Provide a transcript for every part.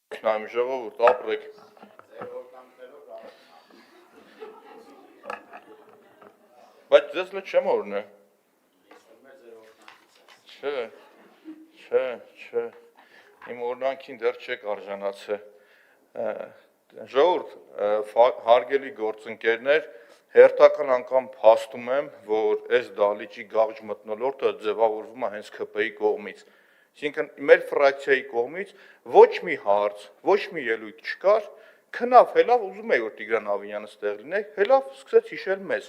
Նայում ժողովուրդ ապրեք։ Բայց ձեզ լը չեմ օրնե։ Չէ։ Իմ օրնանքին դեռ չեք արժանացել։ Ժողովուրդ, հարգելի գործընկերներ, հերթական անգամ փաստում եմ, որ այս դահլիճի գաղջ մթնոլորտը ձևավորվում է հենց ՔՊ-ի կողմից։ Այսինքն մեր ֆրակցիայի կողմից ոչ մի հարց, ոչ մի ելույթ չկար, քնավ, հելավ, ուզում էի որ Տիգրան Ավինյանը ստեղ լիներ, հելավ սկսեց հիշել մեզ։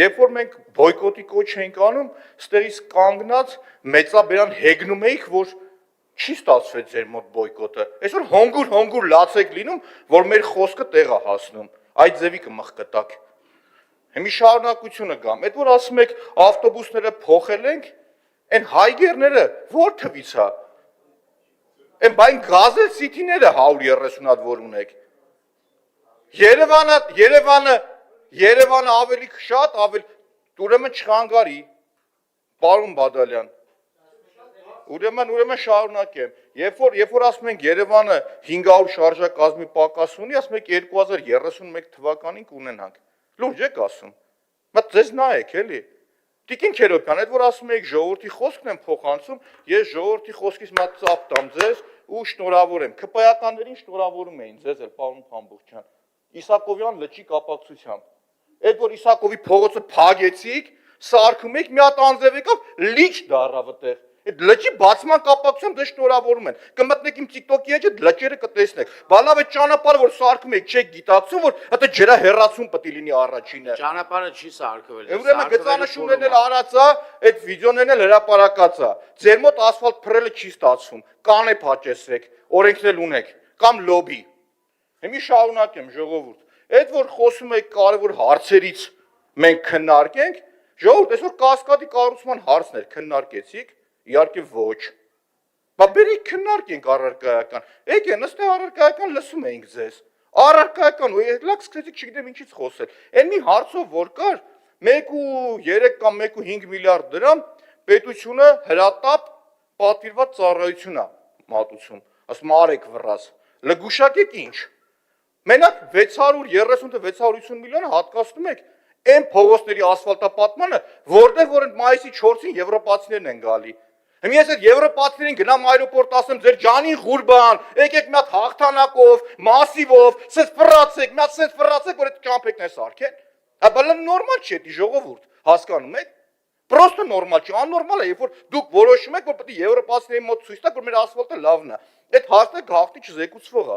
Երբ որ մենք բոյկոտի կոչ էինք անում, ստեղից կանգնած մեծաբերան հեգնում էիք, որ չի ստացվել ձեր մոտ բոյկոտը։ Այսօր հոնգուր լաց եք լինում, որ մեր խոսքը տեղ է հասնում։ Այդ ձևի կմխկտակ։ Հիմի շարունակությունը գամ։ Այդ որ ասում եք ավտոբուսները փոխել ենք, այն հայգերները ո՞ր թվից է։ Այն բայն գազել սիթիները 130 հատ որ ունեք։ Երևանը ավելի շատ, ավելի ուրեմն չխանգարի, պարոն Բադալյան։ Ուրեմն շարունակեմ։ Երբ որ ասում ենք Երևանը 500 շարժակազմի պակաս ունի, ասում եք 2031 թվականին կունենանք։ Լուրջ եք ասում։ Բայց ձեզ նայեք, էլի։ Տիկին Քերոբյան, այդ որ ասում եք ժողովրդի խոսքն եմ փոխանցում, ես ժողովրդի խոսքից մատ ծափ տամ ձեզ ու շնորհավորեմ։ ԿՊ-ականներին շնորհավորում էին ձեզ էլ, պարոն Փամբուխյան։ Իսակովյան լճի կապակցությամբ։ Այդ որ Իսակովի փողոցը փագեցիք, սարքում եք, մի հատ անձև եկավ, լիճ դառավ այդտեղ։ Այդ լճի բացման կապակցությամբ դե շնորհավորում են։ Կմտնեք իմ TikTok-ի էջը, լճերը կտեսնեք։ Բա լավ է ճանապարհը որ սարքում եք, չեք գիտակցում, որ հատա ջրա հեռացում պետք է լինի առաջինը։ Ճանապարհը չի սարքվել։ Ուրեմն գծանշումներն էլ արած է, այդ վիդեոներն էլ հրապարակած է։ Ձեր մոտ ասֆալտ փռելը չի ստացվում։ Կանե փաճեցրեք, օրենքն էլ ունեք, կամ լոբի։ Հիմի շարունակեմ ժողովուրդ։ Այդ որ խոսում եք կարևոր հարցերից մենք քննարկենք, ժողովուրդ, այսօր կասկադի կառուցման հարցներ քննարկեցիք, իհարկե ոչ։ Բա բերեք քննարկենք առարկայական։ Եկե նստե առարկայական լսում էինք ձեզ։ Առարկայական ու լավ սկսեցիք չգիտեմ ինչից խոսել։ Այն մի հարցով որ կար 1.3 կամ 1.5 միլիարդ դրամ պետությունը հրատապ պատվիրված ծառայություն է մատուցում։ Ասում արեք վռած։ Լգուշակեք ինչ։ Մենակ 630-650 միլիոնը հատկացնում եք այն փողոցների ասֆալտապատմանը, որտեղ որ մայիսի 4-ին եվրոպացիներն են գալի։ Հիմա ես այդ եվրոպացիներին գնամ այրոպորտ ասեմ ձեր ջանին ղուրբան, եկեք մի հատ հաղթանակով, մասիվով, սենց ֆռացեք, մի հատ սենց ֆռացեք, որ այդ ճամփեքն է սարքեն։ Բալը նորմալ չի դա ժողովուրդ, հասկանում եք։ Պրոստը նորմալ չի, աննորմալ է, երբ որ դուք որոշում եք, որ պետք է եվրոպացիների մոտ ցույց տաք, որ մեր ասֆալտը լավն է։ Այդ հարցը գաղտնի չզեկուցվող է։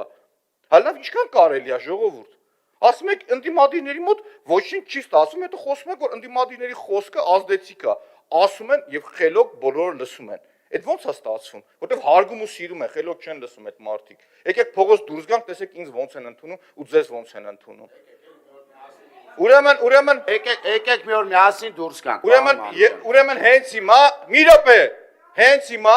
Հալավ ինչքան կարելի է ժողովուրդ։ Ասում եք ընդդիմադիրների մոտ ոչինչ չի ստացվում, հետո խոսում եք որ ընդդիմադիրների խոսքը ազդեցիկ է, ասում են եւ խելոք բոլորը լսում են։ Այդ ոնց է ստացվում, որտեվ հարգում ու սիրում են, խելոք չեն լսում այդ մարդիկ։ Եկեք փողոց դուրս գանք, տեսեք ինձ ոնց են ընդունում ու ձեզ ոնց են ընդունում։ Ուրեմն եկեք մի օր միասին դուրս գանք։ Ուրեմն հենց հիմա, մի րոպե, հենց հիմա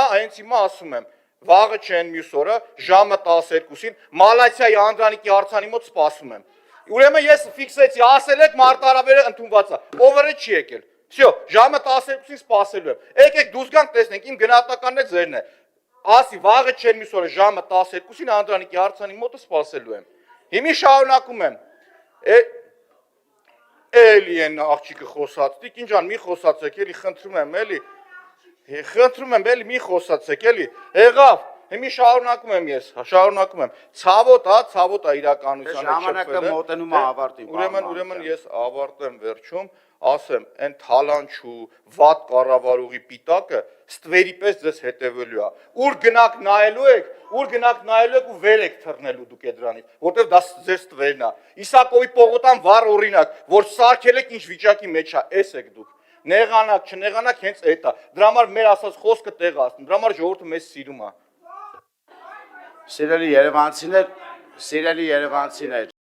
ասում եմ, վաղը չեն մյուս օրը ժամը 12-ին Մալացիայի Անդրանիկի արձանի մոտ սպասում եմ։ Ուրեմն ես ֆիքսեցի, ասել եք մարտահրավերը ընդունված է, ովերը չի եկել։ Всё, ժամը 12-ին սպասելու եմ։ Եկեք դուրս գանք տեսնենք, իմ գնահատականն է ձերն է։ Ասի վաղը չեն մյուս օրը ժամը 12-ին Անդրանիկի արձանի մոտը սպասելու եմ։ Հիմի շարունակում եմ։ Էլի են աղջիկը խոսած, տիկին ջան, մի խոսացեք, էլի խնդրում եմ, էլի մի խոսացեք, էլի, եղավ, հիմի շարունակում եմ ես, ցավոտ է իրականության ժամանակը մոտենում է ավարտին։ Ուրեմն ես ավարտեմ վերջում, ասեմ, այն թալանչու, վատ կառավարողի պիտակը ստվերի պես ձեզ հետևելու է, ուր գնաք նայելու եք ու վեր եք թռնելու դուք այդ դրանից, որտեվ դա ձեր ստվերն է, Իսակովի պողոտան վառ օրինակ, որ սարքել եք ինչ վիճակի մեջ է, էս եք դուք, նեղանակ, չնեղանակ հենց էդ է, դրա համար մեր ասած խոսքը տեղ ասում, դրա համար ժողովուրդը մեզ սիրում է։ Սիրելի երևանցիներ,